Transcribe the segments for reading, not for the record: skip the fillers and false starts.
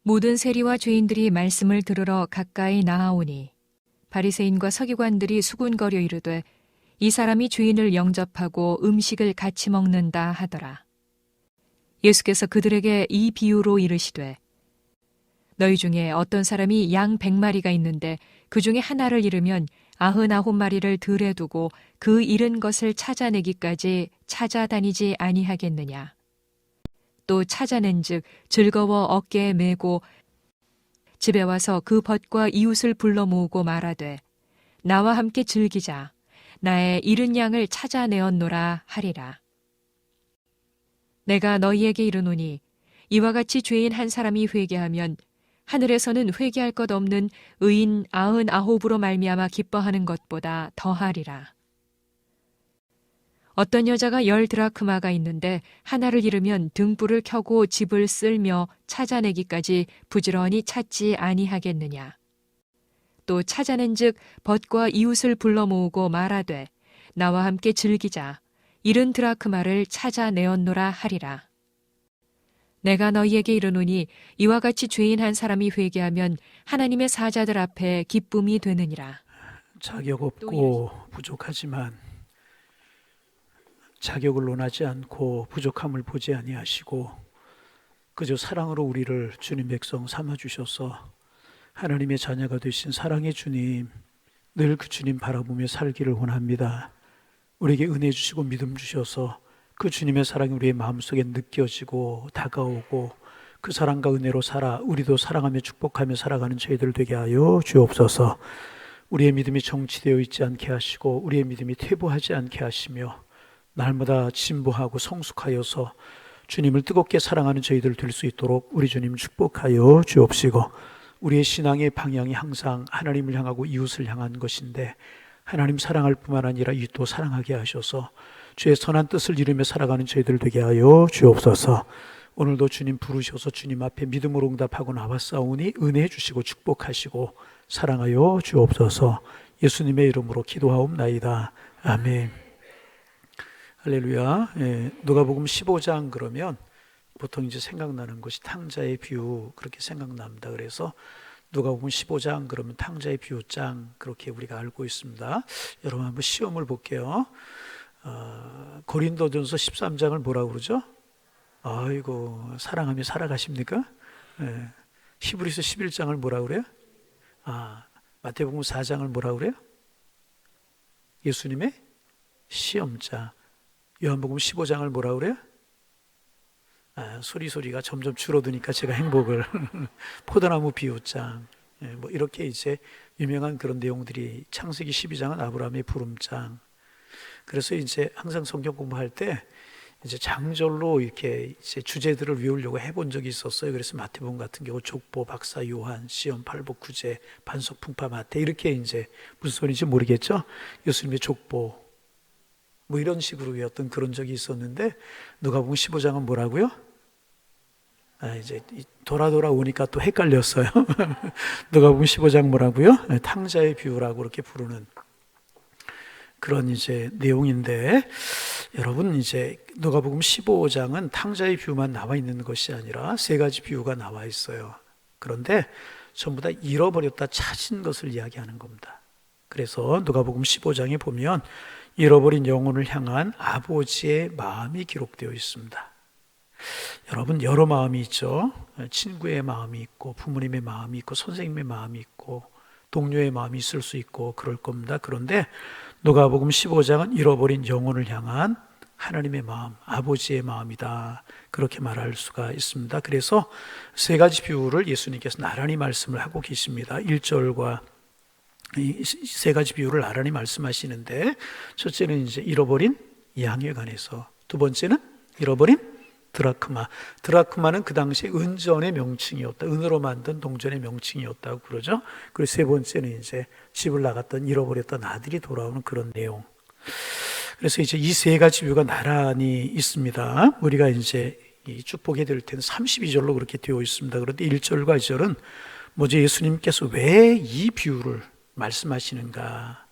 모든 세리와 죄인들이 말씀을 들으러 가까이 나아오니 바리새인과 서기관들이 수군거려 이르되 이 사람이 죄인을 영접하고 음식을 같이 먹는다 하더라. 예수께서 그들에게 이 비유로 이르시되 너희 중에 어떤 사람이 양 100마리가 있는데 그 중에 하나를 잃으면 99마리를 들에 두고 그 잃은 것을 찾아내기까지 찾아다니지 아니하겠느냐. 또 찾아낸즉 즐거워 어깨에 메고 집에 와서 그 벗과 이웃을 불러 모으고 말하되 나와 함께 즐기자. 나의 잃은 양을 찾아내었노라 하리라. 내가 너희에게 이르노니 이와 같이 죄인 한 사람이 회개하면 하늘에서는 회개할 것 없는 의인 99으로 말미암아 기뻐하는 것보다 더하리라. 어떤 여자가 10드라크마가 있는데 하나를 잃으면 등불을 켜고 집을 쓸며 찾아내기까지 부지런히 찾지 아니하겠느냐. 또 찾아낸즉 벗과 이웃을 불러 모으고 말하되 나와 함께 즐기자. 70드라크마를 찾아내었노라 하리라. 내가 너희에게 이르노니 이와 같이 죄인 한 사람이 회개하면 하나님의 사자들 앞에 기쁨이 되느니라. 자격 없고 부족하지만 자격을 논하지 않고 부족함을 보지 아니하시고 그저 사랑으로 우리를 주님 백성 삼아주셔서 하나님의 자녀가 되신 사랑의 주님, 늘 그 주님 바라보며 살기를 원합니다. 우리에게 은혜 주시고 믿음 주셔서 그 주님의 사랑이 우리의 마음속에 느껴지고 다가오고 그 사랑과 은혜로 살아 우리도 사랑하며 축복하며 살아가는 저희들 되게 하여 주옵소서. 우리의 믿음이 정치되어 있지 않게 하시고 우리의 믿음이 퇴보하지 않게 하시며 날마다 진보하고 성숙하여서 주님을 뜨겁게 사랑하는 저희들 될 수 있도록 우리 주님 축복하여 주옵시고 우리의 신앙의 방향이 항상 하나님을 향하고 이웃을 향한 것인데 하나님 사랑할 뿐만 아니라 이웃도 사랑하게 하셔서 주의 선한 뜻을 이루며 살아가는 저희들 되게 하여 주옵소서. 오늘도 주님 부르셔서 주님 앞에 믿음으로 응답하고 나왔사오니 은혜 주시고 축복하시고 사랑하여 주옵소서. 예수님의 이름으로 기도하옵나이다. 아멘. 할렐루야. 누가복음 15장 그러면 보통 이제 생각나는 것이 탕자의 비유 그렇게 생각납니다. 그래서 누가복음 15장 그러면 탕자의 비유장 그렇게 우리가 알고 있습니다. 여러분 한번 시험을 볼게요. 고린도전서 13장을 뭐라고 그러죠? 아이고 사랑하며 살아가십니까? 히브리서 11장을 뭐라고 그래요? 마태복음 4장을 뭐라고 그래요? 예수님의 시험장. 요한복음 15장을 뭐라고 그래요? 소리가 점점 줄어드니까 제가 행복을 포도나무 비유장 뭐 이렇게 이제 유명한 그런 내용들이 창세기 12장은 아브라함의 부름장. 그래서 이제 항상 성경 공부할 때 이제 장절로 이렇게 이제 주제들을 외우려고 해본 적이 있었어요. 그래서 마태복음 같은 경우 족보, 박사 요한, 시험, 팔복, 구제, 반석, 풍파, 마태 이렇게 이제 무슨 소리인지 모르겠죠. 예수님의 족보 뭐 이런 식으로 외웠던 그런 적이 있었는데 누가복음 15장은 뭐라고요? 이제 돌아 오니까 또 헷갈렸어요. 누가복음 15장 뭐라고요? 탕자의 비유라고 이렇게 부르는 그런 이제 내용인데 여러분 이제 누가복음 15장은 탕자의 비유만 나와 있는 것이 아니라 세 가지 비유가 나와 있어요. 그런데 전부 다 잃어버렸다 찾은 것을 이야기하는 겁니다. 그래서 누가복음 15장에 보면 잃어버린 영혼을 향한 아버지의 마음이 기록되어 있습니다. 여러분 여러 마음이 있죠. 친구의 마음이 있고 부모님의 마음이 있고 선생님의 마음이 있고 동료의 마음이 있을 수 있고 그럴 겁니다. 그런데 누가복음 15장은 잃어버린 영혼을 향한 하나님의 마음, 아버지의 마음이다. 그렇게 말할 수가 있습니다. 그래서 세 가지 비유를 예수님께서 나란히 말씀을 하고 계십니다. 1절과 이 세 가지 비유를 나란히 말씀하시는데 첫째는 이제 잃어버린 양에 관해서, 두 번째는 잃어버린 드라크마. 드라크마는 그 당시 은전의 명칭이었다. 은으로 만든 동전의 명칭이었다고 그러죠. 그리고 세 번째는 이제 집을 나갔던 잃어버렸던 아들이 돌아오는 그런 내용. 그래서 이제 이 세 가지 비유가 나란히 있습니다. 우리가 이제 쭉 보게 될 때는 32절로 그렇게 되어 있습니다. 그런데 1절과 2절은 먼저 예수님께서 왜 이 비유를 말씀하시는가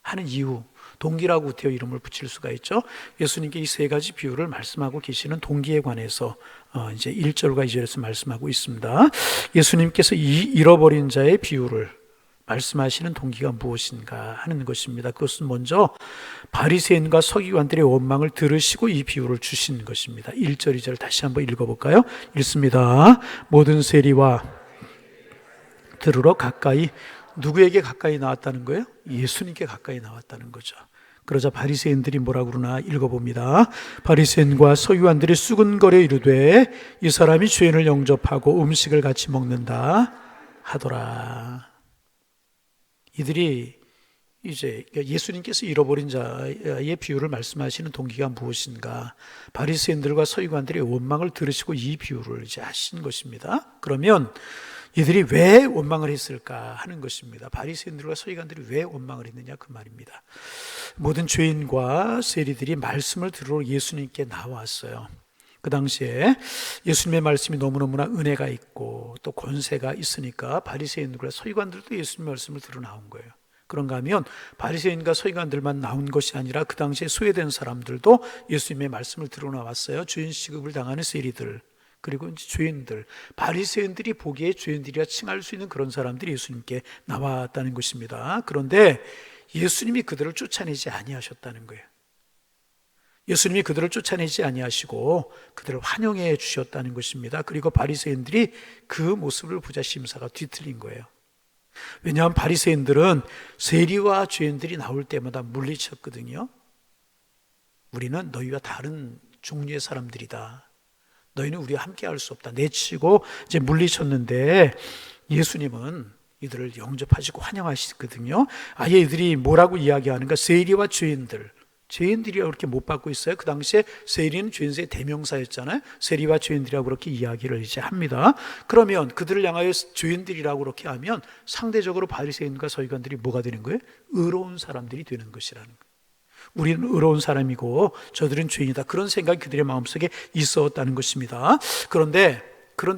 하는 이유, 동기라고 우태어 이름을 붙일 수가 있죠. 예수님께 이 세 가지 비유를 말씀하고 계시는 동기에 관해서 이제 1절과 2절에서 말씀하고 있습니다. 예수님께서 이 잃어버린 자의 비유를 말씀하시는 동기가 무엇인가 하는 것입니다. 그것은 먼저 바리새인과 서기관들의 원망을 들으시고 이 비유를 주신 것입니다. 1절, 2절 다시 한번 읽어볼까요? 읽습니다. 모든 세리와 들으러 가까이, 누구에게 가까이 나왔다는 거예요? 예수님께 가까이 나왔다는 거죠. 그러자 바리새인들이 뭐라고 그러나 읽어봅니다. 바리새인과 서기관들이 수군거려 이르되 이 사람이 죄인을 영접하고 음식을 같이 먹는다 하더라. 이들이 이제 예수님께서 잃어버린 자의 비유를 말씀하시는 동기가 무엇인가? 바리새인들과 서기관들의 원망을 들으시고 이 비유를 이제 하신 것입니다. 그러면 이들이 왜 원망을 했을까 하는 것입니다. 바리새인들과 서기관들이 왜 원망을 했느냐 그 말입니다. 모든 죄인과 세리들이 말씀을 들으러 예수님께 나왔어요. 그 당시에 예수님의 말씀이 너무너무나 은혜가 있고 또 권세가 있으니까 바리새인들과 서기관들도 예수님의 말씀을 들어 나온 거예요. 그런가 하면 바리새인과 서기관들만 나온 것이 아니라 그 당시에 소외된 사람들도 예수님의 말씀을 들어 나왔어요. 죄인 취급을 당하는 세리들, 그리고 이제 죄인들, 바리새인들이 보기에 죄인들이라 칭할 수 있는 그런 사람들이 예수님께 나왔다는 것입니다. 그런데 예수님이 그들을 쫓아내지 아니하셨다는 거예요. 예수님이 그들을 쫓아내지 아니하시고 그들을 환영해 주셨다는 것입니다. 그리고 바리새인들이 그 모습을 보자 심사가 뒤틀린 거예요. 왜냐하면 바리새인들은 세리와 죄인들이 나올 때마다 물리쳤거든요. 우리는 너희와 다른 종류의 사람들이다. 너희는 우리와 함께 할 수 없다. 내치고 이제 물리쳤는데 예수님은 이들을 영접하시고 환영하시거든요. 아예 이들이 뭐라고 이야기하는가? 세리와 죄인들이라고 그렇게 못 받고 있어요. 그 당시에 세리는 죄인의 대명사였잖아요. 세리와 죄인들이라고 그렇게 이야기를 이제 합니다. 그러면 그들을 향하여 죄인들이라고 그렇게 하면 상대적으로 바리새인과 서기관들이 뭐가 되는 거예요? 의로운 사람들이 되는 것이라는 거예요. 우리는 의로운 사람이고 저들은 죄인이다. 그런 생각이 그들의 마음속에 있었다는 것입니다. 그런데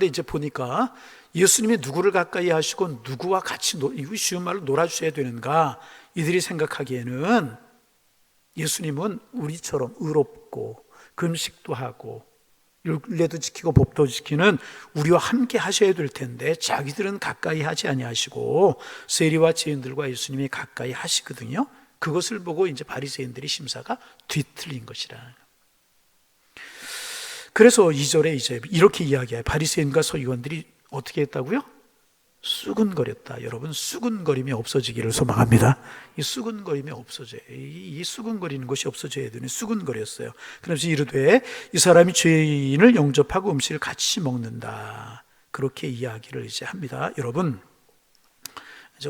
이제 보니까 예수님이 누구를 가까이 하시고 누구와 같이 이거 쉬운 말로 놀아주셔야 되는가? 이들이 생각하기에는 예수님은 우리처럼 의롭고 금식도 하고 율례도 지키고 법도 지키는 우리와 함께 하셔야 될 텐데 자기들은 가까이 하지 아니하시고 세리와 죄인들과 예수님이 가까이 하시거든요. 그것을 보고 이제 바리새인들의 심사가 뒤틀린 것이라. 그래서 2절에 이제 이렇게 이야기해요. 바리새인과 서기관들이 어떻게 했다고요? 수군거렸다. 여러분, 수군거림이 없어지기를 소망합니다. 이 수군거림이 없어져요. 이 수군거리는 것이 없어져야 되는 수군거렸어요. 그래서 이르되 이 사람이 죄인을 영접하고 음식을 같이 먹는다. 그렇게 이야기를 이제 합니다. 여러분, 이제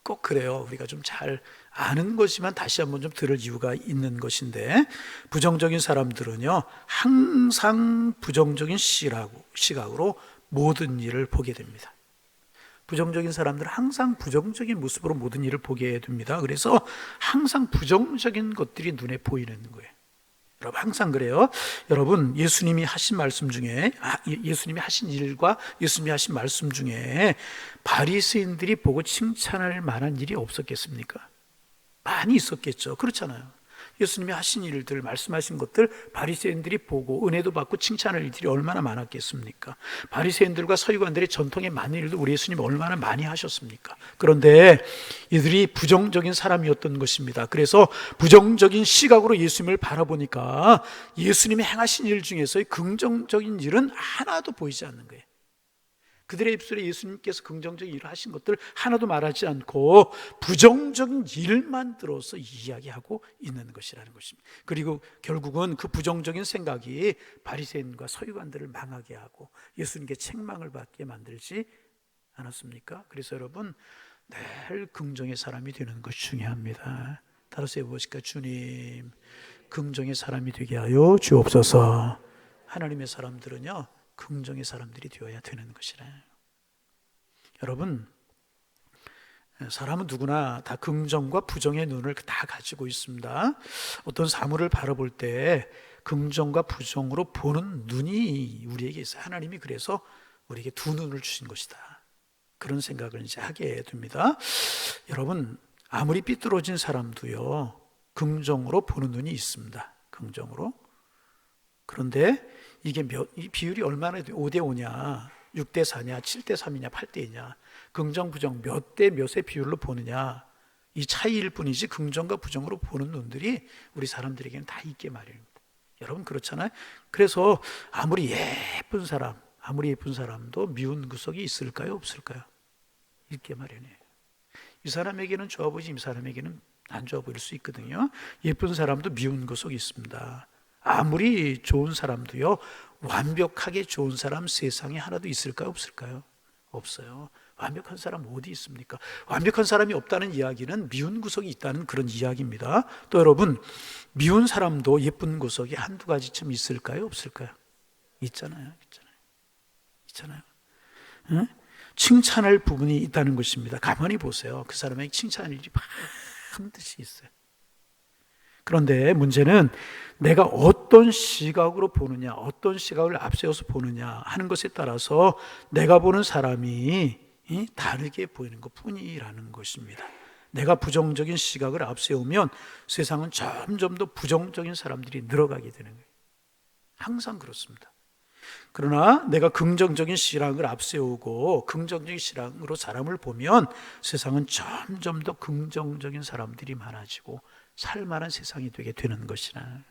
꼭 그래요. 우리가 좀 잘 아는 것이지만 다시 한번 좀 들을 이유가 있는 것인데, 부정적인 사람들은요 항상 부정적인 시각으로 모든 일을 보게 됩니다. 부정적인 사람들은 항상 부정적인 모습으로 모든 일을 보게 됩니다. 그래서 항상 부정적인 것들이 눈에 보이는 거예요. 여러분, 항상 그래요. 여러분, 예수님이 하신 말씀 중에 예수님이 하신 일과 예수님이 하신 말씀 중에 바리새인들이 보고 칭찬할 만한 일이 없었겠습니까? 많이 있었겠죠. 그렇잖아요. 예수님이 하신 일들, 말씀하신 것들 바리새인들이 보고 은혜도 받고 칭찬할 일들이 얼마나 많았겠습니까? 바리새인들과 서기관들의 전통에 많은 일도 우리 예수님이 얼마나 많이 하셨습니까? 그런데 이들이 부정적인 사람이었던 것입니다. 그래서 부정적인 시각으로 예수님을 바라보니까 예수님이 행하신 일 중에서의 긍정적인 일은 하나도 보이지 않는 거예요. 그들의 입술에 예수님께서 긍정적인 일을 하신 것들 하나도 말하지 않고 부정적인 일만 들어서 이야기하고 있는 것이라는 것입니다. 그리고 결국은 그 부정적인 생각이 바리새인과 서기관들을 망하게 하고 예수님께 책망을 받게 만들지 않았습니까? 그래서 여러분, 늘 긍정의 사람이 되는 것이 중요합니다. 따라서 해보실까? 주님, 긍정의 사람이 되게 하여 주옵소서. 하나님의 사람들은요 긍정의 사람들이 되어야 되는 것이라. 여러분, 사람은 누구나 다 긍정과 부정의 눈을 다 가지고 있습니다. 어떤 사물을 바라볼 때 긍정과 부정으로 보는 눈이 우리에게 있어요. 하나님이 그래서 우리에게 두 눈을 주신 것이다. 그런 생각을 이제 하게 됩니다. 여러분, 아무리 삐뚤어진 사람도요 긍정으로 보는 눈이 있습니다. 긍정으로. 그런데 이게 이 비율이 얼마나 5대 5냐, 6대 4냐, 7대 3이냐, 8대 2냐, 긍정, 부정 몇 대 몇의 비율로 보느냐, 이 차이일 뿐이지 긍정과 부정으로 보는 눈들이 우리 사람들에게는 다 있게 마련입니다. 여러분 그렇잖아요. 그래서 아무리 예쁜 사람도 미운 구석이 있을까요, 없을까요? 있게 마련이에요. 이 사람에게는 좋아 보이지 이 사람에게는 안 좋아 보일 수 있거든요. 예쁜 사람도 미운 구석이 있습니다. 아무리 좋은 사람도요, 완벽하게 좋은 사람 세상에 하나도 있을까요, 없을까요? 없어요. 완벽한 사람 어디 있습니까? 완벽한 사람이 없다는 이야기는 미운 구석이 있다는 그런 이야기입니다. 또 여러분, 미운 사람도 예쁜 구석이 한두 가지쯤 있을까요, 없을까요? 있잖아요. 응? 칭찬할 부분이 있다는 것입니다. 가만히 보세요. 그 사람에게 칭찬할 일이 반드시 있어요. 그런데 문제는 내가 어떤 시각으로 보느냐, 어떤 시각을 앞세워서 보느냐 하는 것에 따라서 내가 보는 사람이 다르게 보이는 것뿐이라는 것입니다. 내가 부정적인 시각을 앞세우면 세상은 점점 더 부정적인 사람들이 늘어가게 되는 거예요. 항상 그렇습니다. 그러나 내가 긍정적인 시각을 앞세우고 긍정적인 시각으로 사람을 보면 세상은 점점 더 긍정적인 사람들이 많아지고 살만한 세상이 되게 되는 것이라.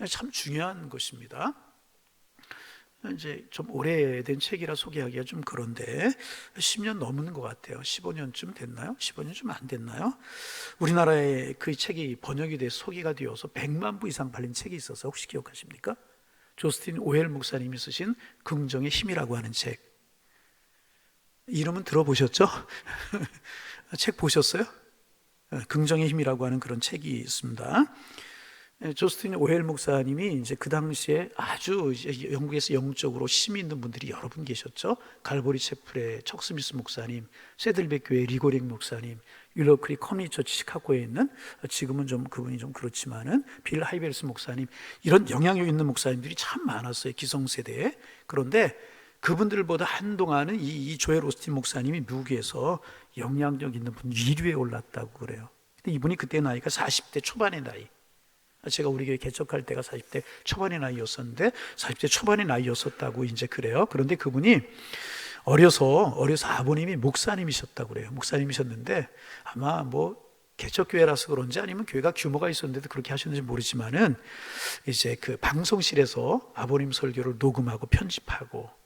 참 중요한 것입니다. 이제 좀 오래된 책이라 소개하기가 좀 그런데 10년 넘은 것 같아요. 15년쯤 됐나요? 15년 좀 안 됐나요? 우리나라에 그 책이 번역이 돼서 소개가 되어서 100만 부 이상 팔린 책이 있어서 혹시 기억하십니까? 조스틴 오웰 목사님이 쓰신 긍정의 힘이라고 하는 책. 이름은 들어보셨죠? 책 보셨어요? 긍정의 힘이라고 하는 그런 책이 있습니다. 조스틴 오웰 목사님이 이제 그 당시에 아주 영국에서 영적으로 힘이 있는 분들이 여러 분 계셨죠. 갈보리 채플의 척 스미스 목사님, 세들백 교회 리고렉 목사님, 윌러크리 커뮤니처치 시카고에 있는, 지금은 좀 그분이 좀 그렇지만은 빌 하이벨스 목사님, 이런 영향력 있는 목사님들이 참 많았어요, 기성세대에. 그런데 그분들보다 한동안은 이 조엘 오스틴 목사님이 미국에서 영향력 있는 분 1위에 올랐다고 그래요. 근데 이분이 그때 나이가 40대 초반의 나이. 제가 우리 교회 개척할 때가 40대 초반의 나이였었는데 40대 초반의 나이였었다고 이제 그래요. 그런데 그분이 어려서 아버님이 목사님이셨다고 그래요. 목사님이셨는데 아마 뭐 개척교회라서 그런지 아니면 교회가 규모가 있었는데도 그렇게 하셨는지 모르지만은 이제 그 방송실에서 아버님 설교를 녹음하고 편집하고,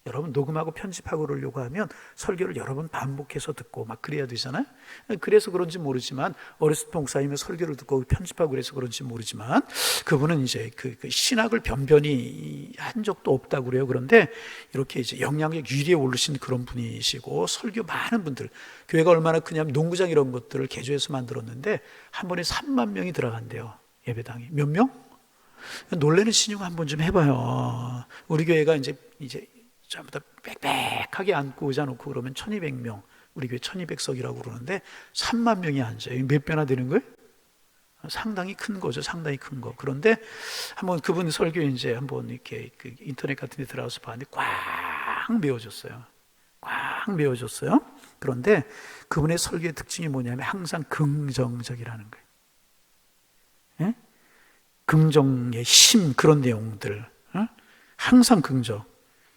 여러분 녹음하고 편집하고 그러려고 하면 설교를 여러 번 반복해서 듣고 막 그래야 되잖아요. 그래서 그런지 모르지만 어렸을 때 목사님의 설교를 듣고 편집하고 그래서 그런지 모르지만 그분은 이제 그 신학을 변변히 한 적도 없다고 그래요. 그런데 이렇게 이제 영향력 1위에 오르신 그런 분이시고, 설교 많은 분들, 교회가 얼마나 크냐면 농구장 이런 것들을 개조해서 만들었는데 한 번에 3만 명이 들어간대요. 예배당에. 몇 명? 놀라는 신용 한번 좀 해봐요. 우리 교회가 이제 전부 다 빽빽하게 앉고 의자 놓고 그러면 1200명, 우리 교회 1200석이라고 그러는데 3만 명이 앉아요. 몇 배나 되는 거예요? 상당히 큰 거죠. 상당히 큰 거. 그런데 한번 그분 설교 이제 한번 이렇게 그 인터넷 같은 데 들어가서 봤는데 꽉 메워졌어요. 꽉 메워졌어요. 그런데 그분의 설교의 특징이 뭐냐면 항상 긍정적이라는 거예요. 예? 긍정의 힘, 그런 내용들. 항상 긍정.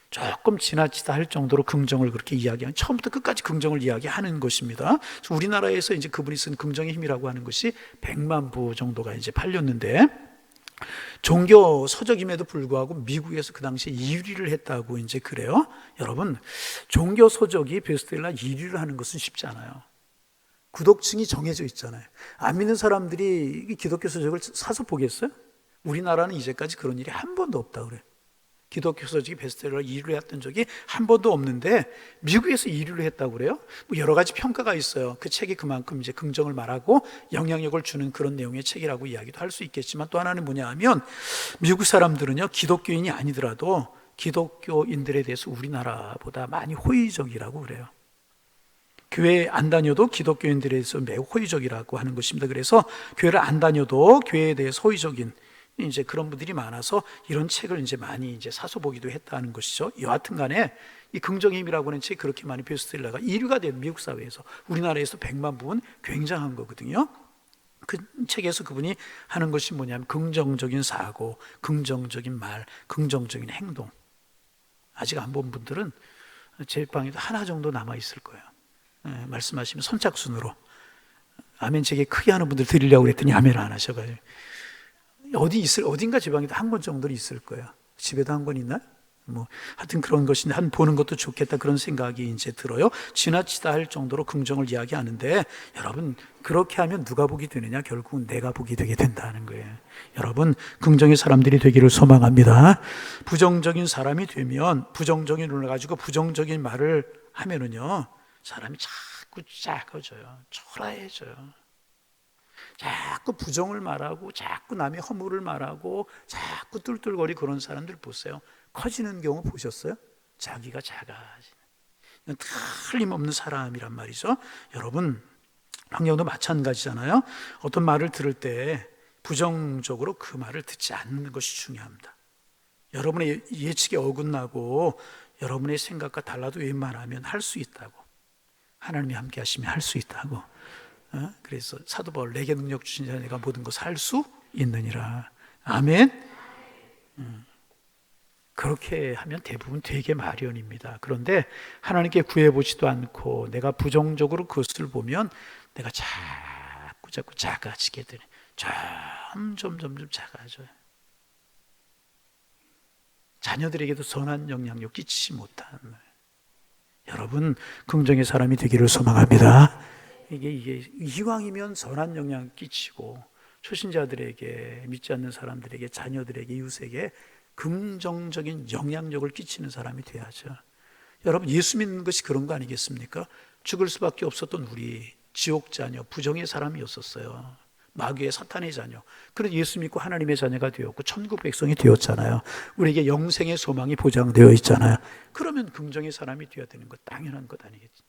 조금 지나치다 할 정도로 긍정을 그렇게 이야기하는, 처음부터 끝까지 긍정을 이야기하는 것입니다. 그래서 우리나라에서 이제 그분이 쓴 긍정의 힘이라고 하는 것이 100만 부 정도가 이제 팔렸는데, 종교 서적임에도 불구하고 미국에서 그 당시에 1위를 했다고 이제 그래요. 여러분, 종교 서적이 베스트셀러 1위를 하는 것은 쉽지 않아요. 구독층이 정해져 있잖아요. 안 믿는 사람들이 기독교 서적을 사서 보겠어요? 우리나라는 이제까지 그런 일이 한 번도 없다고 그래요. 기독교 서적이 베스트셀러 1위를 했던 적이 한 번도 없는데 미국에서 1위를 했다고 그래요. 뭐 여러 가지 평가가 있어요. 그 책이 그만큼 이제 긍정을 말하고 영향력을 주는 그런 내용의 책이라고 이야기도 할 수 있겠지만, 또 하나는 뭐냐 하면 미국 사람들은요, 기독교인이 아니더라도 기독교인들에 대해서 우리나라보다 많이 호의적이라고 그래요. 교회 안 다녀도 기독교인들에 대해서 매우 호의적이라고 하는 것입니다. 그래서 교회를 안 다녀도 교회에 대해서 호의적인 이제 그런 분들이 많아서 이런 책을 이제 많이 이제 사서 보기도 했다는 것이죠. 여하튼 간에 이 긍정의 힘이라고 하는 책이 그렇게 많이 베스트셀러가 1위가 된 미국 사회에서, 우리나라에서 100만 부는 굉장한 거거든요. 그 책에서 그분이 하는 것이 뭐냐면 긍정적인 사고, 긍정적인 말, 긍정적인 행동. 아직 안 본 분들은 제 방에도 하나 정도 남아 있을 거예요. 말씀하시면 선착순으로 아멘 제게 크게 하는 분들 드리려고 그랬더니 아멘 안 하셔가지고 어딘가 제 방에도 한 권 정도는 있을 거예요. 집에도 한 권 있나요? 뭐 하여튼 그런 것인데 한 보는 것도 좋겠다 그런 생각이 이제 들어요. 지나치다 할 정도로 긍정을 이야기하는데 여러분 그렇게 하면 누가 복이 되느냐? 결국은 내가 복이 되게 된다는 거예요. 여러분 긍정의 사람들이 되기를 소망합니다. 부정적인 사람이 되면 부정적인 눈을 가지고 부정적인 말을 하면은요 사람이 자꾸 작아져요. 초라해져요. 자꾸 부정을 말하고 자꾸 남의 허물을 말하고 자꾸 뚫뚫거리 그런 사람들 보세요. 커지는 경우 보셨어요? 자기가 작아지는 틀림없는 사람이란 말이죠. 여러분 환경도 마찬가지잖아요. 어떤 말을 들을 때 부정적으로 그 말을 듣지 않는 것이 중요합니다. 여러분의 예측에 어긋나고 여러분의 생각과 달라도 웬만하면 할 수 있다고, 하나님이 함께 하시면 할 수 있다고. 그래서 사도 바울 내게 능력 주신 자 내가 모든 것을 할 수 있느니라. 아멘. 그렇게 하면 대부분 되게 마련입니다. 그런데 하나님께 구해보지도 않고 내가 부정적으로 그것을 보면 내가 자꾸 작아지게 되네. 점점 작아져요. 자녀들에게도 선한 영향력 끼치지 못하는 거예요. 여러분 긍정의 사람이 되기를 소망합니다. 이게 이왕이면 선한 영향 끼치고 초신자들에게, 믿지 않는 사람들에게, 자녀들에게, 이웃에게 긍정적인 영향력을 끼치는 사람이 돼야죠. 여러분 예수 믿는 것이 그런 거 아니겠습니까? 죽을 수밖에 없었던 우리 지옥 자녀, 부정의 사람이었었어요. 마귀의 사탄의 자녀. 그래서 예수 믿고 하나님의 자녀가 되었고 천국 백성이 되었잖아요. 우리에게 영생의 소망이 보장되어 있잖아요. 그러면 긍정의 사람이 되어야 되는 것 당연한 것 아니겠지?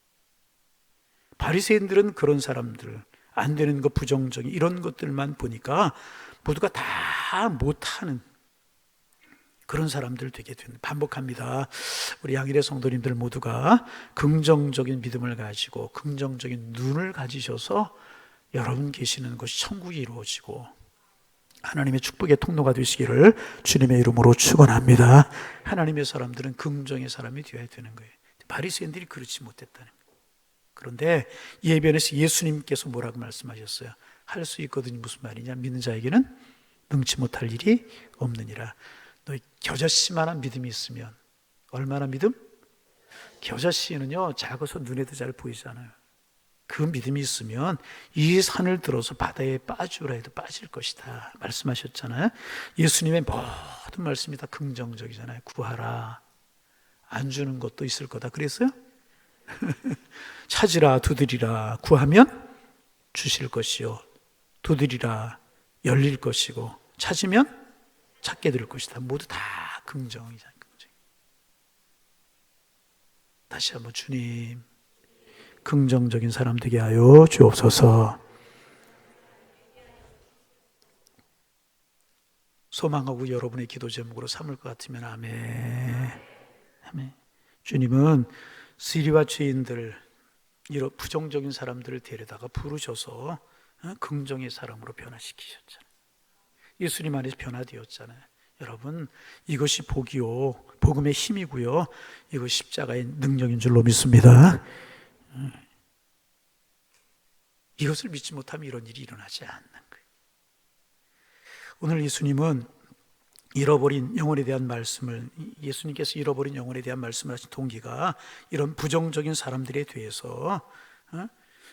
바리새인들은 그런 사람들, 안 되는 것, 부정적인 이런 것들만 보니까 모두가 다 못하는 그런 사람들 되게 되는, 반복합니다. 우리 양일의 성도님들 모두가 긍정적인 믿음을 가지고 긍정적인 눈을 가지셔서 여러분 계시는 것이 천국이 이루어지고 하나님의 축복의 통로가 되시기를 주님의 이름으로 축원합니다. 하나님의 사람들은 긍정의 사람이 되어야 되는 거예요. 바리새인들이 그렇지 못했다는 거예요. 그런데 예변에서 예수님께서 뭐라고 말씀하셨어요? 할 수 있거든요. 무슨 말이냐? 믿는 자에게는 능치 못할 일이 없느니라. 너 겨자씨만한 믿음이 있으면, 얼마나 믿음? 겨자씨는요 작아서 눈에도 잘 보이지 않아요. 그 믿음이 있으면 이 산을 들어서 바다에 빠지라 해도 빠질 것이다 말씀하셨잖아요. 예수님의 모든 말씀이 다 긍정적이잖아요. 구하라, 안 주는 것도 있을 거다 그랬어요. 찾으라, 두드리라, 구하면 주실 것이요 두드리라 열릴 것이고 찾으면 찾게 될 것이다. 모두 다 긍정이잖아요. 긍정. 다시 한번 주님 긍정적인 사람 되게 하여 주옵소서. 소망하고 여러분의 기도 제목으로 삼을 것 같으면 아멘. 아멘. 주님은 쓰리와 죄인들, 이런 부정적인 사람들을 데려다가 부르셔서 긍정의 사람으로 변화시키셨잖아요. 예수님 안에서 변화되었잖아요. 여러분 이것이 복이요 복음의 힘이고요 이것 십자가의 능력인 줄로 믿습니다. 이것을 믿지 못하면 이런 일이 일어나지 않는 거예요. 오늘 예수님은 잃어버린 영혼에 대한 말씀을, 예수님께서 잃어버린 영혼에 대한 말씀을 하신 동기가 이런 부정적인 사람들에 대해서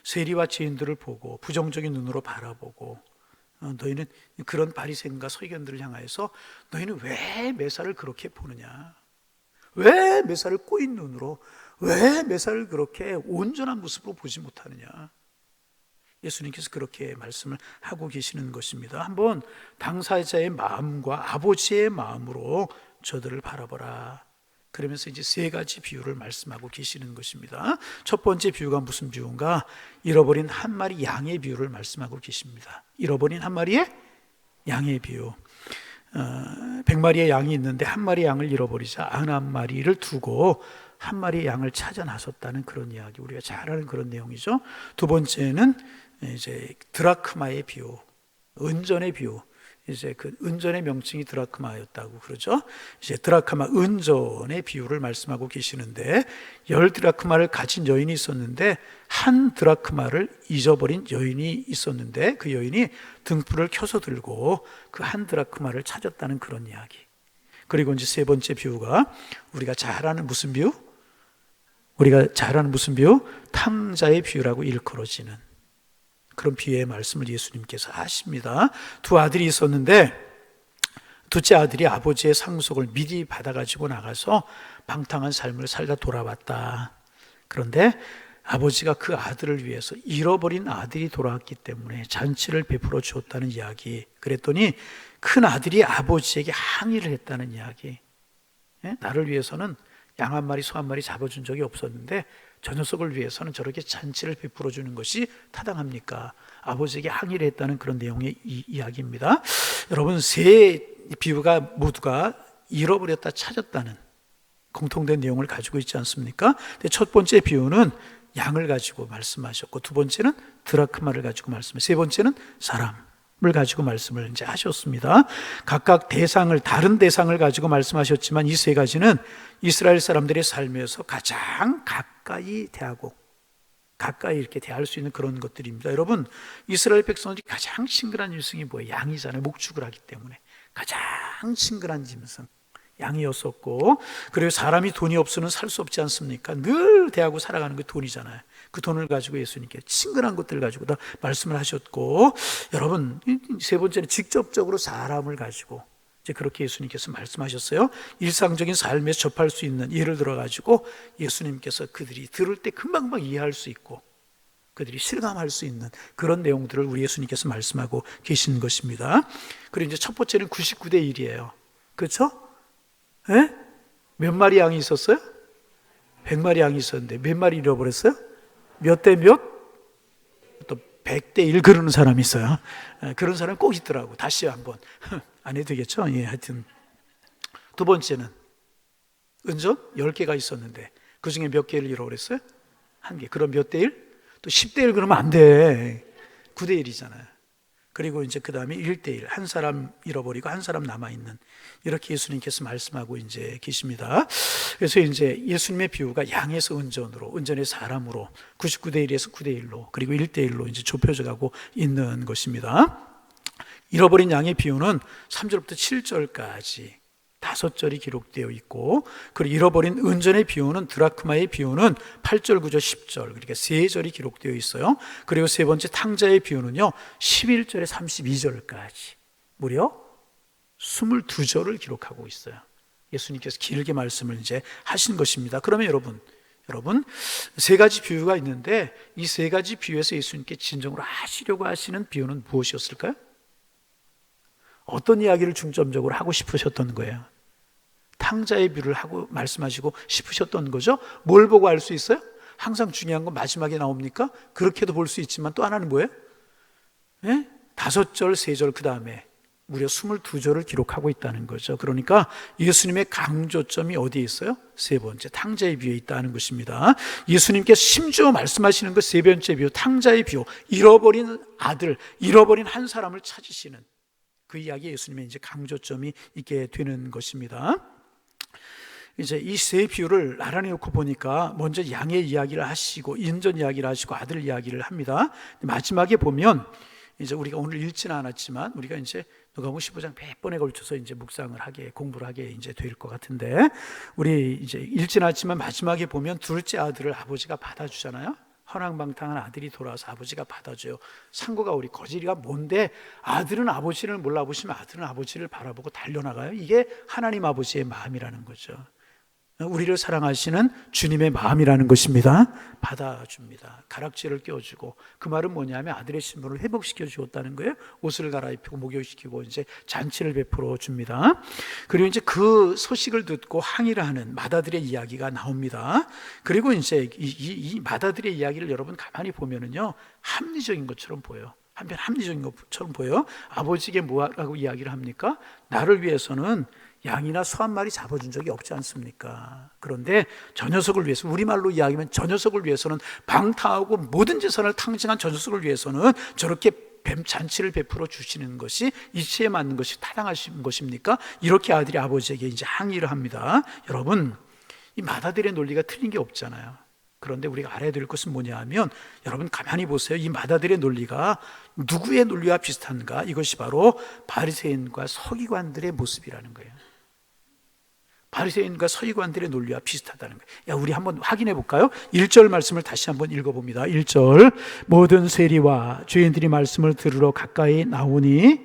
세리와 죄인들을 보고 부정적인 눈으로 바라보고 너희는 그런 바리새인과 서기관들을 향하여서 너희는 왜 매사를 그렇게 보느냐, 왜 매사를 꼬인 눈으로, 왜 매사를 그렇게 온전한 모습으로 보지 못하느냐. 예수님께서 그렇게 말씀을 하고 계시는 것입니다. 한번 당사자의 마음과 아버지의 마음으로 저들을 바라보라. 그러면서 이제 세 가지 비유를 말씀하고 계시는 것입니다. 첫 번째 비유가 무슨 비유인가? 잃어버린 한 마리 양의 비유를 말씀하고 계십니다. 잃어버린 한 마리의 양의 비유. 100마리의 양이 있는데 한 마리 양을 잃어버리자 91마리를 두고 한 마리 양을 찾아 나섰다는 그런 이야기, 우리가 잘 아는 그런 내용이죠. 두 번째는 이제 드라크마의 비유, 은전의 비유. 이제 그 은전의 명칭이 드라크마였다고 그러죠. 이제 드라크마 은전의 비유를 말씀하고 계시는데, 10드라크마를 가진 여인이 있었는데 한 드라크마를 잊어버린 여인이 있었는데, 그 여인이 등불을 켜서 들고 그 한 드라크마를 찾았다는 그런 이야기. 그리고 이제 세 번째 비유가 우리가 잘 아는 무슨 비유? 우리가 잘 아는 무슨 비유? 탕자의 비유라고 일컬어지는 그런 비유의 말씀을 예수님께서 하십니다. 두 아들이 있었는데 둘째 아들이 아버지의 상속을 미리 받아가지고 나가서 방탕한 삶을 살다 돌아왔다. 그런데 아버지가 그 아들을 위해서 잃어버린 아들이 돌아왔기 때문에 잔치를 베풀어 주었다는 이야기. 그랬더니 큰 아들이 아버지에게 항의를 했다는 이야기. 나를 위해서는 양 한 마리, 소 한 마리 잡아준 적이 없었는데 저 녀석을 위해서는 저렇게 잔치를 베풀어 주는 것이 타당합니까? 아버지에게 항의를 했다는 그런 내용의 이야기입니다. 여러분, 세 비유가 모두가 잃어버렸다 찾았다는 공통된 내용을 가지고 있지 않습니까? 첫 번째 비유는 양을 가지고 말씀하셨고, 두 번째는 드라크마를 가지고 말씀하셨고, 세 번째는 사람을 가지고 말씀을 이제 하셨습니다. 각각 다른 대상을 가지고 말씀하셨지만 이 세 가지는 이스라엘 사람들의 삶에서 가장 가까이 대하고 가까이 이렇게 대할 수 있는 그런 것들입니다. 여러분, 이스라엘 백성들이 가장 친근한 짐승이 뭐예요? 양이잖아요. 목축을 하기 때문에 가장 친근한 짐승 양이었었고, 그리고 사람이 돈이 없으면 살 수 없지 않습니까? 늘 대하고 살아가는 게 돈이잖아요. 그 돈을 가지고 예수님께 친근한 것들을 가지고 다 말씀을 하셨고, 여러분, 세 번째는 직접적으로 사람을 가지고 이제 그렇게 예수님께서 말씀하셨어요. 일상적인 삶에서 접할 수 있는 예를 들어 가지고 예수님께서 그들이 들을 때 금방금방 이해할 수 있고 그들이 실감할 수 있는 그런 내용들을 우리 예수님께서 말씀하고 계신 것입니다. 그리고 이제 첫 번째는 99대 1이에요. 그렇죠? 예? 몇 마리 양이 있었어요? 100마리 양이 있었는데 몇 마리 잃어버렸어요? 몇 대 몇? 또 100대 1 그러는 사람이 있어요. 그런 사람 꼭 있더라고. 다시 한번 안 해도 되겠죠? 예, 하여튼 두 번째는 은전 10개가 있었는데 그 중에 몇 개를 잃어버렸어요? 1개. 그럼 몇 대 1? 또 10대 1 그러면 안 돼. 9대 1이잖아요. 그리고 이제 그 다음에 1대 1. 한 사람 잃어버리고 한 사람 남아있는. 이렇게 예수님께서 말씀하고 이제 계십니다. 그래서 이제 예수님의 비유가 양에서 은전으로, 은전의 사람으로, 99대 1에서 9대 1로, 그리고 1대 1로 이제 좁혀져 가고 있는 것입니다. 잃어버린 양의 비유는 3절부터 7절까지 5절이 기록되어 있고, 그리고 잃어버린 은전의 비유는 드라크마의 비유는 8절, 9절, 10절, 그러니까 3절이 기록되어 있어요. 그리고 세 번째 탕자의 비유는요 11절에 32절까지 무려 22절을 기록하고 있어요. 예수님께서 길게 말씀을 이제 하신 것입니다. 그러면 여러분 세 가지 비유가 있는데 이 세 가지 비유에서 예수님께 진정으로 하시려고 하시는 비유는 무엇이었을까요? 어떤 이야기를 중점적으로 하고 싶으셨던 거예요? 탕자의 비유를 하고 말씀하시고 싶으셨던 거죠? 뭘 보고 알 수 있어요? 항상 중요한 건 마지막에 나옵니까? 그렇게도 볼 수 있지만 또 하나는 뭐예요? 5절, 3절 그 다음에 무려 22절을 기록하고 있다는 거죠. 그러니까 예수님의 강조점이 어디에 있어요? 세 번째 탕자의 비유에 있다는 것입니다. 예수님께서 심지어 말씀하시는 것 세 번째 비유, 탕자의 비유, 잃어버린 아들, 잃어버린 한 사람을 찾으시는 그 이야기에 예수님의 이제 강조점이 있게 되는 것입니다. 이제 이 세 비유를 나란히 놓고 보니까 먼저 양의 이야기를 하시고 인전 이야기를 하시고 아들 이야기를 합니다. 마지막에 보면 이제 우리가 오늘 읽지는 않았지만 우리가 이제 누가복음 15장 100번에 걸쳐서 이제 묵상을 하게 공부를 하게 이제 될 것 같은데, 우리 이제 읽지는 않았지만 마지막에 보면 둘째 아들을 아버지가 받아주잖아요. 허랑방탕한 아들이 돌아와서 아버지가 받아줘요. 상고가 우리 거지리가 뭔데 아들은 아버지를 몰라보시면 아들은 아버지를 바라보고 달려나가요. 이게 하나님 아버지의 마음이라는 거죠. 우리를 사랑하시는 주님의 마음이라는 것입니다. 받아줍니다. 가락지를 껴주고, 그 말은 뭐냐면 아들의 신분을 회복시켜 주었다는 거예요. 옷을 갈아입히고 목욕시키고 이제 잔치를 베풀어 줍니다. 그리고 이제 그 소식을 듣고 항의를 하는 마다들의 이야기가 나옵니다. 그리고 이제 이 마다들의 이야기를 여러분 가만히 보면은요 합리적인 것처럼 보여요. 한편 합리적인 것처럼 보여요. 아버지에게 뭐라고 이야기를 합니까? 나를 위해서는 양이나 소 한 마리 잡아준 적이 없지 않습니까? 그런데 저 녀석을 위해서, 우리말로 이야기하면 저 녀석을 위해서는, 방탕하고 모든 재산을 탕진한 저 녀석을 위해서는 저렇게 잔치를 베풀어 주시는 것이 이치에 맞는 것이 타당하신 것입니까? 이렇게 아들이 아버지에게 이제 항의를 합니다. 여러분, 이 맏아들의 논리가 틀린 게 없잖아요. 그런데 우리가 알아야 될 것은 뭐냐 하면, 여러분 가만히 보세요. 이 맏아들의 논리가 누구의 논리와 비슷한가? 이것이 바로 바리새인과 서기관들의 모습이라는 거예요. 바리새인과 서기관들의 논리와 비슷하다는 거예요. 야, 우리 한번 확인해 볼까요? 1절 말씀을 다시 한번 읽어봅니다. 1절, 모든 세리와 죄인들이 말씀을 들으러 가까이 나오니,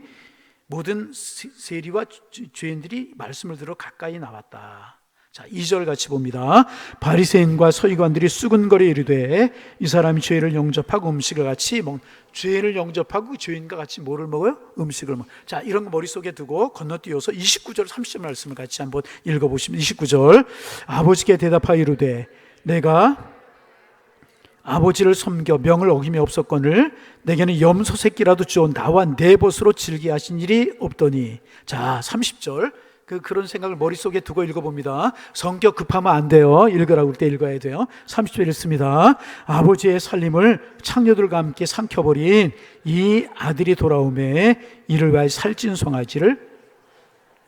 모든 세리와 죄인들이 말씀을 들으러 가까이 나왔다. 자, 2절 같이 봅니다. 바리새인과 서기관들이 수근거려 이르되 이 사람이 죄를 영접하고 음식을 같이 죄를 영접하고 죄인과 같이 뭐를 먹어요? 음식을 먹어요. 자, 이런 거 머릿속에 두고 건너뛰어서 29절 30절 말씀을 같이 한번 읽어보시면, 29절, 아버지께 대답하여 이르되 내가 아버지를 섬겨 명을 어김이 없었거늘 내게는 염소 새끼라도 주어 나와 내 벗으로 질게 하신 일이 없더니. 자, 30절, 그런 생각을 머릿속에 두고 읽어봅니다. 성격 급하면 안 돼요. 읽으라고 할 때 읽어야 돼요. 30절 읽습니다. 아버지의 살림을 창녀들과 함께 삼켜버린 이 아들이 돌아오매 이를 위하여 살찐 송아지를.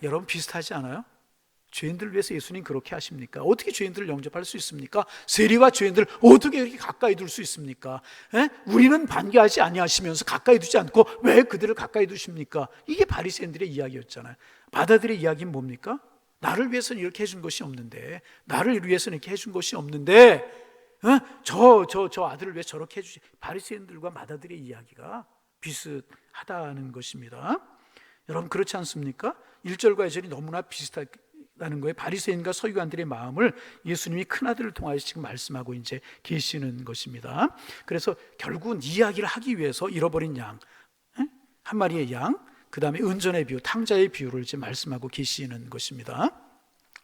여러분 비슷하지 않아요? 죄인들을 위해서 예수님 그렇게 하십니까? 어떻게 죄인들을 영접할 수 있습니까? 세리와 죄인들을 어떻게 이렇게 가까이 둘 수 있습니까? 우리는 반겨하지 아니하시면서 가까이 두지 않고 왜 그들을 가까이 두십니까? 이게 바리새인들의 이야기였잖아요. 바다들의 이야기는 뭡니까? 나를 위해서는 이렇게 해준 것이 없는데, 나를 위해서는 이렇게 해준 것이 없는데, 저 아들을 왜 저렇게 해주지? 바리새인들과 마다들의 이야기가 비슷하다는 것입니다. 여러분 그렇지 않습니까? 1절과 2절이 너무나 비슷하다는 거예요. 바리새인과 서기관들의 마음을 예수님이 큰아들을 통하여 지금 말씀하고 이제 계시는 것입니다. 그래서 결국은 이야기를 하기 위해서 잃어버린 양, 한 마리의 양, 그 다음에 은전의 비유, 탕자의 비유를 이제 말씀하고 계시는 것입니다.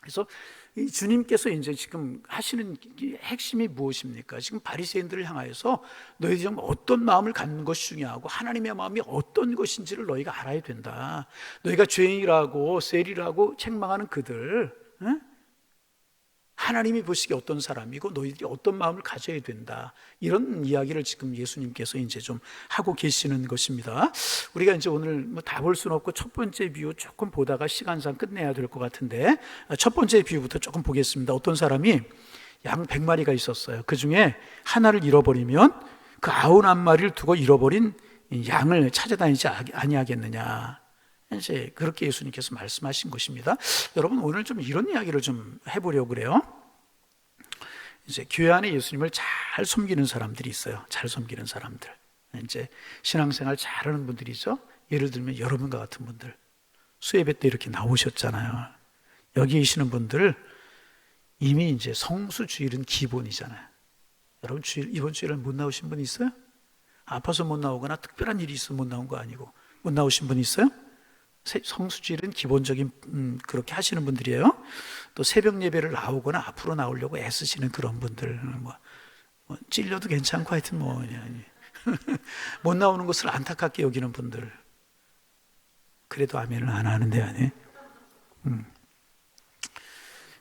그래서 이 주님께서 이제 지금 하시는 핵심이 무엇입니까? 지금 바리새인들을 향하여서 너희들이 정말 어떤 마음을 갖는 것이 중요하고 하나님의 마음이 어떤 것인지를 너희가 알아야 된다. 너희가 죄인이라고 세리라고 책망하는 그들, 하나님이 보시기에 어떤 사람이고 너희들이 어떤 마음을 가져야 된다. 이런 이야기를 지금 예수님께서 이제 좀 하고 계시는 것입니다. 우리가 이제 오늘 다 볼 수는 없고 첫 번째 비유 조금 보다가 시간상 끝내야 될 것 같은데, 첫 번째 비유부터 조금 보겠습니다. 어떤 사람이 양 100마리가 있었어요. 그 중에 하나를 잃어버리면 그 99마리를 두고 잃어버린 양을 찾아다니지 아니하겠느냐. 이제 그렇게 예수님께서 말씀하신 것입니다. 여러분 오늘 좀 이런 이야기를 좀 해보려고 그래요. 이제 교회 안에 예수님을 잘 섬기는 사람들이 있어요. 잘 섬기는 사람들. 이제 신앙생활 잘하는 분들이죠. 예를 들면 여러분과 같은 분들 수예배 때 이렇게 나오셨잖아요. 여기 계시는 분들 이미 이제 성수주일은 기본이잖아요. 여러분 이번 주일은 못 나오신 분 있어요? 아파서 못 나오거나 특별한 일이 있어서 못 나온 거 아니고 못 나오신 분 있어요? 성수주일은 기본적인 그렇게 하시는 분들이에요. 또 새벽 예배를 나오거나 앞으로 나오려고 애쓰시는 그런 분들, 뭐 찔려도 괜찮고 하여튼 못 나오는 것을 안타깝게 여기는 분들, 그래도 아멘을 안 하는데 아니.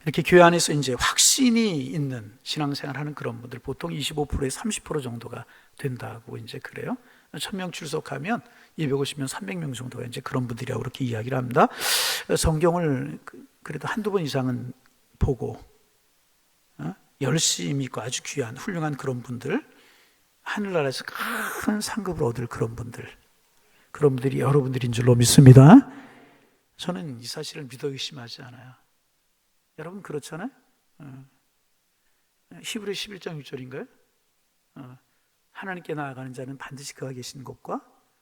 이렇게 교회 안에서 이제 확신이 있는 신앙생활하는 그런 분들 보통 25%에서 30% 정도가 된다고 이제 그래요. 1000명 출석하면 250명, 300명 정도가 이제 그런 분들이라고 그렇게 이야기를 합니다. 성경을 그래도 한두 번 이상은 보고 열심히 있고 아주 귀한 훌륭한 그런 분들, 하늘나라에서 큰 상급을 얻을 그런 분들이 여러분들인 줄로 믿습니다. 저는 이 사실을 믿어 의심하지 않아요. 여러분 그렇잖아요. 히브리 11장 6절인가요? 하나님께 나아가는 자는 반드시 그가 계신 곳과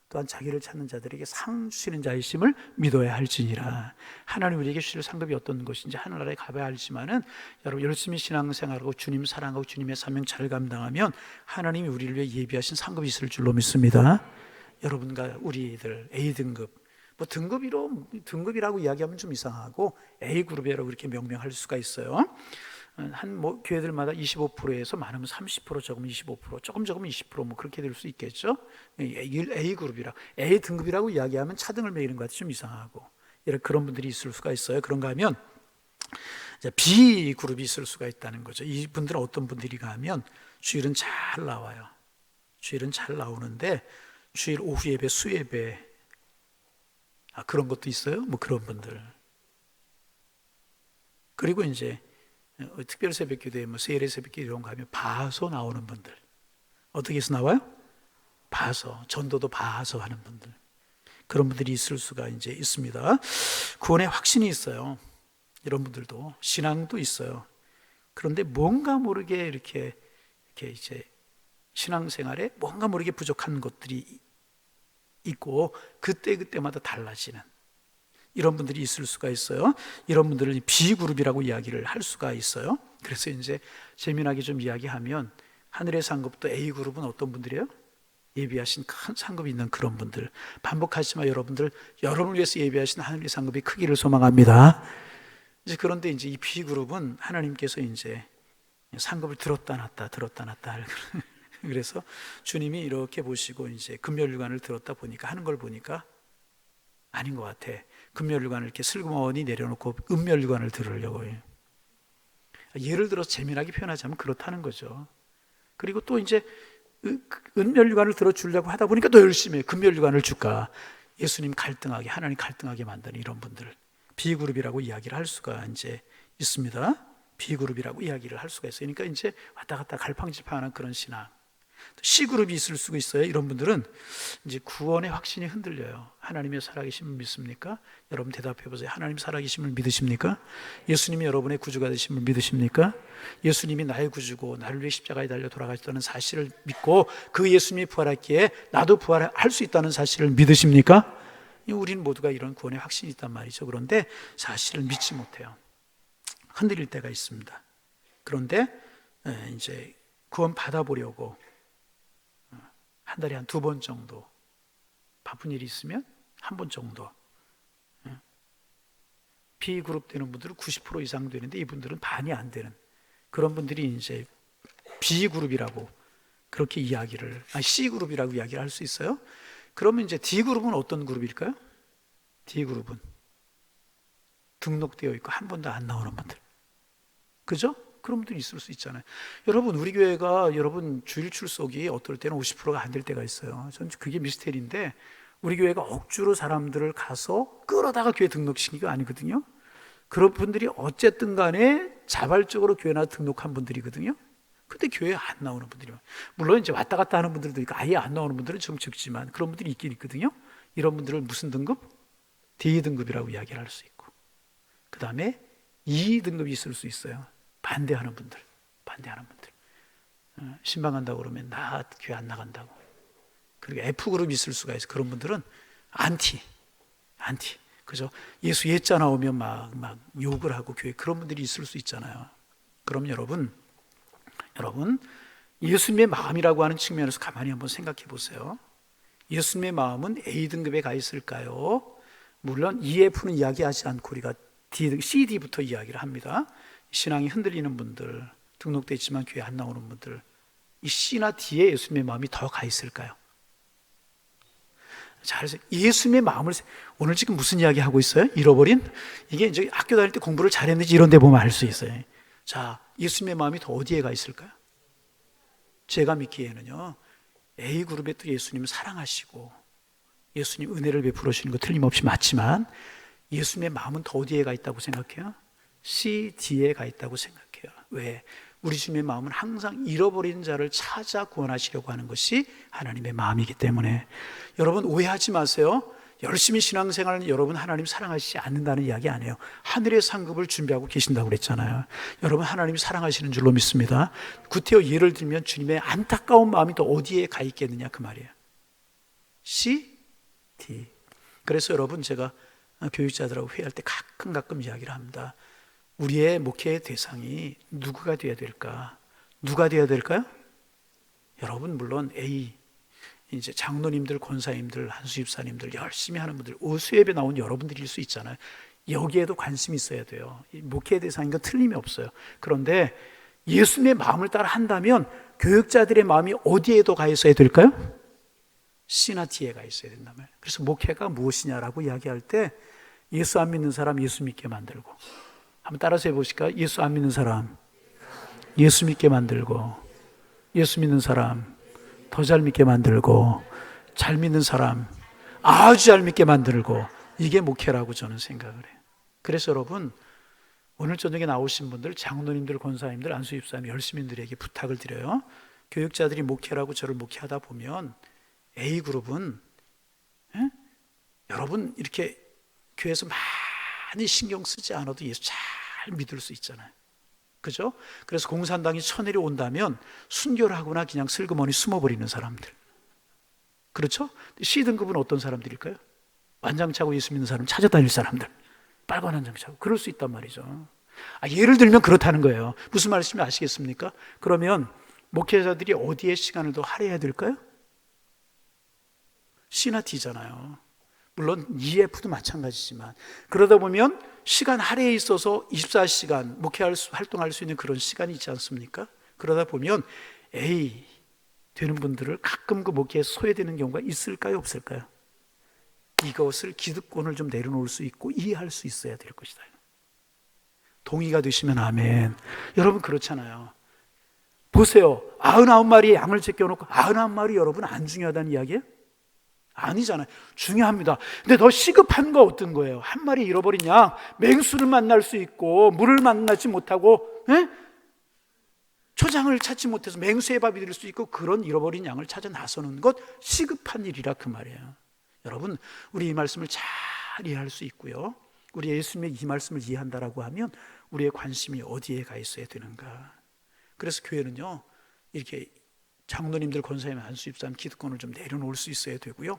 또한 자기를 찾는 자들에게 상 주시는 자이심을 믿어야 할지니라. 하나님 우리에게 주실 상급이 어떤 것인지 하늘나라에 가봐야 알지만은 여러분 열심히 신앙생활하고 주님 사랑하고 주님의 사명 잘 감당하면 하나님이 우리를 위해 예비하신 상급이 있을 줄로 믿습니다. 여러분과 우리들 A등급, 뭐 등급이라고 이야기하면 좀 이상하고 A그룹이라고 그렇게 명명할 수가 있어요. 한 교회들마다 25%에서 많으면 30%, 적으면 25%, 조금 적으면 20% 뭐 그렇게 될 수 있겠죠. A 그룹이라, A 등급이라고 이야기하면 차등을 매기는 것 같이 좀 이상하고 이런 그런 분들이 있을 수가 있어요. 그런가 하면 이제 B 그룹이 있을 수가 있다는 거죠. 이분들은 어떤 분들이가 하면 주일은 잘 나와요. 주일은 잘 나오는데 주일 오후 예배, 수예배 그런 것도 있어요. 뭐 그런 분들. 그리고 이제 특별 새벽기도에 뭐 세일의 새벽기도 이런 거 하면 봐서 나오는 분들. 어떻게 해서 나와요? 봐서, 전도도 봐서 하는 분들. 그런 분들이 있을 수가 이제 있습니다. 구원의 확신이 있어요. 이런 분들도 신앙도 있어요. 그런데 뭔가 모르게 이렇게 이제 신앙생활에 뭔가 모르게 부족한 것들이 있고 그때마다 달라지는 이런 분들이 있을 수가 있어요. 이런 분들을 B그룹이라고 이야기를 할 수가 있어요. 그래서 이제 재미나게 좀 이야기하면 하늘의 상급도 A그룹은 어떤 분들이에요? 예비하신 큰 상급이 있는 그런 분들. 반복하지만 여러분을 위해서 예비하신 하늘의 상급이 크기를 소망합니다. 이제 그런데 이제 이 B그룹은 하나님께서 이제 상급을 들었다 놨다 그래서 주님이 이렇게 보시고 이제 금멸류관을 들었다 보니까 하는 걸 보니까 아닌 것 같아. 금멸류관을 이렇게 슬그머니 내려놓고 은멸류관을 들으려고 해요. 예를 들어서 재미나게 표현하자면 그렇다는 거죠. 그리고 또 이제 은멸류관을 들어주려고 하다 보니까 더 열심히 해. 금멸류관을 줄까? 예수님 갈등하게, 하나님 갈등하게 만드는 이런 분들 B그룹이라고 이야기를 할 수가 이제 있습니다. B그룹이라고 이야기를 할 수가 있어요. 그러니까 이제 왔다 갔다 갈팡질팡하는 그런 신앙. 또 C그룹이 있을 수가 있어요. 이런 분들은 이제 구원의 확신이 흔들려요. 하나님의 살아계심을 믿습니까? 여러분 대답해 보세요. 하나님 살아계심을 믿으십니까? 예수님이 여러분의 구주가 되심을 믿으십니까? 예수님이 나의 구주고 나를 위해 십자가에 달려 돌아가셨다는 사실을 믿고 그 예수님이 부활했기에 나도 부활할 수 있다는 사실을 믿으십니까? 우리는 모두가 이런 구원의 확신이 있단 말이죠. 그런데 사실은 믿지 못해요. 흔들릴 때가 있습니다. 그런데 이제 구원 받아보려고 한 달에 한 2번 정도 바쁜 일이 있으면 한 번 정도 B그룹 되는 분들은 90% 이상 되는데 이분들은 반이 안 되는 그런 분들이 이제 B그룹이라고 그렇게 C그룹이라고 이야기를 할 수 있어요. 그러면 이제 D그룹은 어떤 그룹일까요? D그룹은 등록되어 있고 한 번도 안 나오는 분들. 그죠? 그런 분들이 있을 수 있잖아요. 여러분 우리 교회가 여러분 주일 출석이 어떨 때는 50%가 안 될 때가 있어요. 전 그게 미스테리인데 우리 교회가 억지로 사람들을 가서 끌어다가 교회 등록시킨 게 아니거든요. 그런 분들이 어쨌든 간에 자발적으로 교회 나 등록한 분들이거든요. 근데 교회에 안 나오는 분들이 물론 이제 왔다 갔다 하는 분들도 있고 아예 안 나오는 분들은 좀 적지만 그런 분들이 있긴 있거든요. 이런 분들은 무슨 등급? D등급이라고 이야기를 할 수 있고 그 다음에 E등급이 있을 수 있어요. 반대하는 분들 신방 간다고 그러면 나 교회 안 나간다고. 그리고 F그룹이 있을 수가 있어요. 그런 분들은 안티 그죠? 예수 예자 나오면 막 욕을 하고 교회 그런 분들이 있을 수 있잖아요. 그럼 여러분 예수님의 마음이라고 하는 측면에서 가만히 한번 생각해 보세요. 예수님의 마음은 A등급에 가 있을까요? 물론 EF는 이야기하지 않고 우리가 C, D부터 이야기를 합니다. 신앙이 흔들리는 분들, 등록돼 있지만 교회 안 나오는 분들, 이 C나 D에 예수님의 마음이 더 가 있을까요? 자, 예수님의 마음을 오늘 지금 무슨 이야기 하고 있어요? 잃어버린? 이게 이제 학교 다닐 때 공부를 잘했는지 이런 데 보면 알 수 있어요. 자, 예수님의 마음이 더 어디에 가 있을까요? 제가 믿기에는요, A그룹에 또 예수님을 사랑하시고 예수님 은혜를 베풀어 주시는 거 틀림없이 맞지만 예수님의 마음은 더 어디에 가 있다고 생각해요? C, D에 가 있다고 생각해요. 왜? 우리 주님의 마음은 항상 잃어버린 자를 찾아 구원하시려고 하는 것이 하나님의 마음이기 때문에 여러분 오해하지 마세요. 열심히 신앙생활은 여러분 하나님 사랑하시지 않는다는 이야기 아니에요. 하늘의 상급을 준비하고 계신다고 그랬잖아요. 여러분 하나님 사랑하시는 줄로 믿습니다. 구태여 예를 들면 주님의 안타까운 마음이 또 어디에 가 있겠느냐 그 말이에요. C, D. 그래서 여러분 제가 교육자들하고 회의할 때 가끔 이야기를 합니다. 우리의 목회의 대상이 누구가 되어야 될까? 누가 되어야 될까요? 여러분 물론 A 이제 장로님들, 권사님들, 한수집사님들 열심히 하는 분들, 오수예배 나온 여러분들일 수 있잖아요. 여기에도 관심이 있어야 돼요. 목회의 대상인 건 틀림이 없어요. 그런데 예수님의 마음을 따라 한다면 교육자들의 마음이 어디에 더 가 있어야 될까요? C나 D에 가 있어야 된다면. 그래서 목회가 무엇이냐라고 이야기할 때 예수 안 믿는 사람 예수 믿게 만들고. 한번 따라서 해보실까요? 예수 안 믿는 사람 예수 믿게 만들고, 예수 믿는 사람 더 잘 믿게 만들고, 잘 믿는 사람 아주 잘 믿게 만들고. 이게 목회라고 저는 생각을 해요. 그래서 여러분, 오늘 저녁에 나오신 분들, 장로님들, 권사님들, 안수집사님, 열심인들에게 부탁을 드려요. 교육자들이 목회라고 저를 목회하다 보면 A그룹은 여러분 이렇게 교회에서 많이 신경 쓰지 않아도 예수 잘 믿을 수 있잖아요. 그죠? 그래서 공산당이 쳐내려 온다면 순교를 하거나 그냥 슬그머니 숨어버리는 사람들. 그렇죠? C등급은 어떤 사람들일까요? 완장차고 예수 믿는 사람 찾아다닐 사람들. 빨간 완장차고. 그럴 수 있단 말이죠. 예를 들면 그렇다는 거예요. 무슨 말씀인지 아시겠습니까? 그러면 목회자들이 어디에 시간을 더 할애해야 될까요? C나 D잖아요. 물론 EF도 마찬가지지만, 그러다 보면 시간 할애에 있어서 24시간 활동할 수 있는 그런 시간이 있지 않습니까? 그러다 보면 A 되는 분들을 가끔 그 목회에 소외되는 경우가 있을까요, 없을까요? 이것을 기득권을 좀 내려놓을 수 있고 이해할 수 있어야 될 것이다. 동의가 되시면 아멘. 여러분 그렇잖아요. 보세요. 99마리의 양을 제껴놓고 99마리 여러분 안 중요하다는 이야기예요? 아니잖아요. 중요합니다. 근데 더 시급한 거 어떤 거예요? 한 마리 잃어버린 양, 맹수를 만날 수 있고 물을 만나지 못하고 초장을 찾지 못해서 맹수의 밥이 될 수 있고, 그런 잃어버린 양을 찾아 나서는 것 시급한 일이라 그 말이에요. 여러분, 우리 이 말씀을 잘 이해할 수 있고요, 우리 예수님의 이 말씀을 이해한다라고 하면 우리의 관심이 어디에 가 있어야 되는가. 그래서 교회는요, 이렇게 장로님들, 권사님, 안수집사님 기득권을 좀 내려놓을 수 있어야 되고요,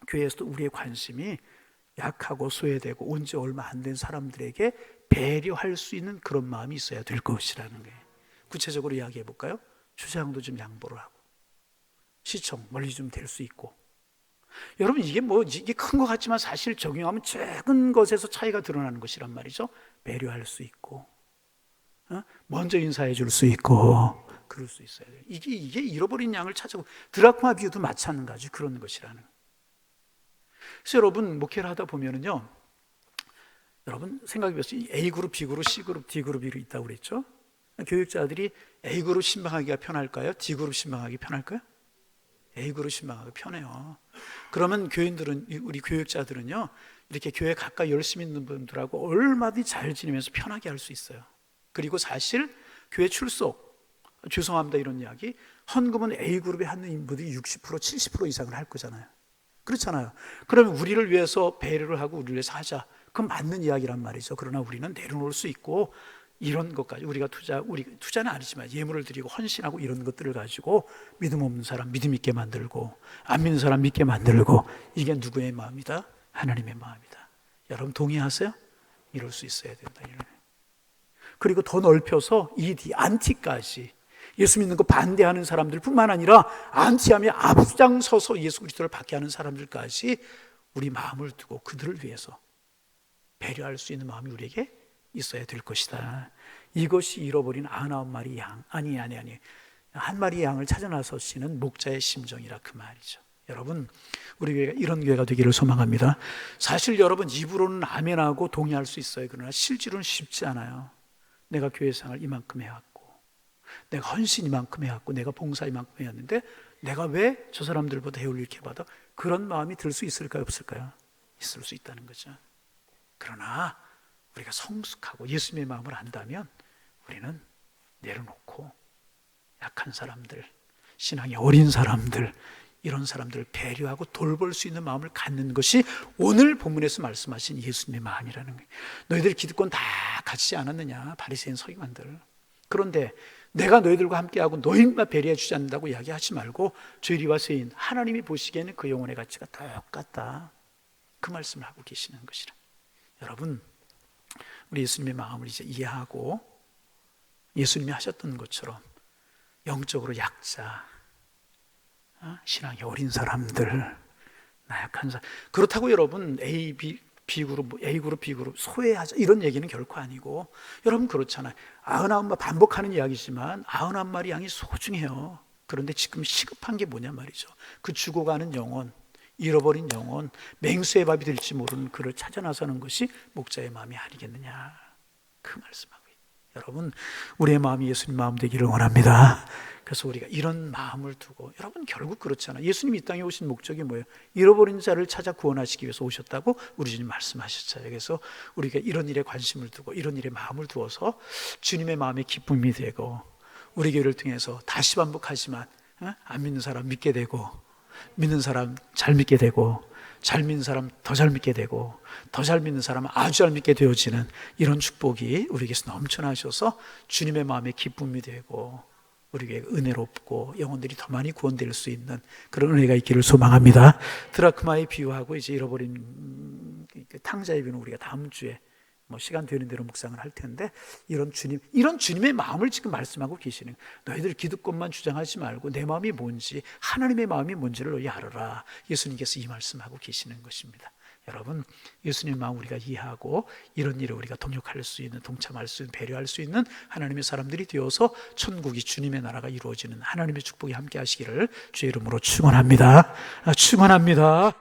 교회에서도 우리의 관심이 약하고 소외되고 온 지 얼마 안 된 사람들에게 배려할 수 있는 그런 마음이 있어야 될 것이라는 거예요. 구체적으로 이야기해 볼까요? 주차장도 좀 양보를 하고, 시청 멀리 좀 될 수 있고. 여러분, 이게 큰 것 같지만 사실 적용하면 작은 것에서 차이가 드러나는 것이란 말이죠. 배려할 수 있고, 먼저 인사해 줄 수 있고, 그럴 수 있어야 돼요. 이게 잃어버린 양을 찾아고, 드라크마 비유도 마찬가지 그런 것이라는. 그래서 여러분 목회를 하다 보면은요, 여러분 생각해 보세요. A그룹, B그룹, C그룹, D그룹이 있다고 그랬죠. 교육자들이 A그룹 신방하기가 편할까요? D그룹 신방하기 편할까요? A그룹 신방하기 편해요. 그러면 교인들은, 우리 교육자들은요, 이렇게 교회 가까이 열심히 있는 분들하고 얼마든지 잘 지내면서 편하게 할 수 있어요. 그리고 사실 교회 출석, 죄송합니다 이런 이야기, 헌금은 A그룹에 하는 인물들이 60%, 70% 이상을 할 거잖아요. 그렇잖아요. 그러면 우리를 위해서 배려를 하고 우리를 위해서 하자, 그건 맞는 이야기란 말이죠. 그러나 우리는 내려놓을 수 있고, 이런 것까지 우리 투자는 아니지만 예물을 드리고 헌신하고 이런 것들을 가지고 믿음 없는 사람 믿음 있게 만들고, 안 믿는 사람 믿게 만들고, 이게 누구의 마음이다? 하나님의 마음이다. 여러분 동의하세요? 이럴 수 있어야 된다. 그리고 더 넓혀서 안티까지, 예수 믿는 거 반대하는 사람들 뿐만 아니라 안티하며 앞장서서 예수 그리스도를 받게 하는 사람들까지 우리 마음을 두고 그들을 위해서 배려할 수 있는 마음이 우리에게 있어야 될 것이다. 이것이 잃어버린 99마리 양, 아니 한 마리의 양을 찾아 나서시는 목자의 심정이라 그 말이죠. 여러분, 우리 교회가 이런 교회가 되기를 소망합니다. 사실 여러분 입으로는 아멘하고 동의할 수 있어요. 그러나 실제로는 쉽지 않아요. 내가 교회 생활 이만큼 해왔고, 내가 헌신 이만큼 해왔고, 내가 봉사 이만큼 해왔는데 내가 왜 저 사람들보다 해올 이렇게 받아? 그런 마음이 들 수 있을까요, 없을까요? 있을 수 있다는 거죠. 그러나 우리가 성숙하고 예수님의 마음을 안다면 우리는 내려놓고 약한 사람들, 신앙이 어린 사람들, 이런 사람들을 배려하고 돌볼 수 있는 마음을 갖는 것이 오늘 본문에서 말씀하신 예수님의 마음이라는 거예요. 너희들 기득권 다 가지지 않았느냐, 바리새인 서기관들. 그런데 내가 너희들과 함께하고 너희만 배려해 주지 않는다고 이야기하지 말고, 죄리와 세인, 하나님이 보시기에는 그 영혼의 가치가 똑같다, 그 말씀을 하고 계시는 것이라. 여러분, 우리 예수님의 마음을 이제 이해하고 예수님이 하셨던 것처럼 영적으로 약자, 신앙이 어린 사람들, 나약한 사람, 그렇다고 여러분 B그룹, A그룹, B그룹 소외하자 이런 얘기는 결코 아니고, 여러분 그렇잖아요. 99마리, 반복하는 이야기지만 99마리 양이 소중해요. 그런데 지금 시급한 게 뭐냐 말이죠. 그 죽어가는 영혼, 잃어버린 영혼, 맹수의 밥이 될지 모르는 그를 찾아 나서는 것이 목자의 마음이 아니겠느냐, 그 말씀하고 있어요. 여러분, 우리의 마음이 예수님 마음 되기를 원합니다. 그래서 우리가 이런 마음을 두고, 여러분 결국 그렇잖아요. 예수님 이 땅에 오신 목적이 뭐예요? 잃어버린 자를 찾아 구원하시기 위해서 오셨다고 우리 주님 말씀하셨잖아요. 그래서 우리가 이런 일에 관심을 두고 이런 일에 마음을 두어서 주님의 마음에 기쁨이 되고, 우리 교회를 통해서 다시 반복하지만 안 믿는 사람 믿게 되고, 믿는 사람 잘 믿게 되고, 잘 믿는 사람 더 잘 믿게 되고, 더 잘 믿는 사람은 아주 잘 믿게 되어지는 이런 축복이 우리에게서 넘쳐나셔서 주님의 마음에 기쁨이 되고, 우리에게 은혜롭고 영혼들이 더 많이 구원될 수 있는 그런 은혜가 있기를 소망합니다. 드라크마의 비유하고 이제 잃어버린 탕자의 비유는 우리가 다음 주에 시간 되는 대로 묵상을 할 텐데, 이런 주님의 마음을 지금 말씀하고 계시는, 너희들 기득권만 주장하지 말고 내 마음이 뭔지, 하나님의 마음이 뭔지를 너희 알아라. 예수님께서 이 말씀하고 계시는 것입니다. 여러분, 예수님의 마음 우리가 이해하고 이런 일에 우리가 동역할 수 있는, 동참할 수 있는, 배려할 수 있는 하나님의 사람들이 되어서 천국이, 주님의 나라가 이루어지는 하나님의 축복이 함께 하시기를 주의 이름으로 축원합니다. 축원합니다.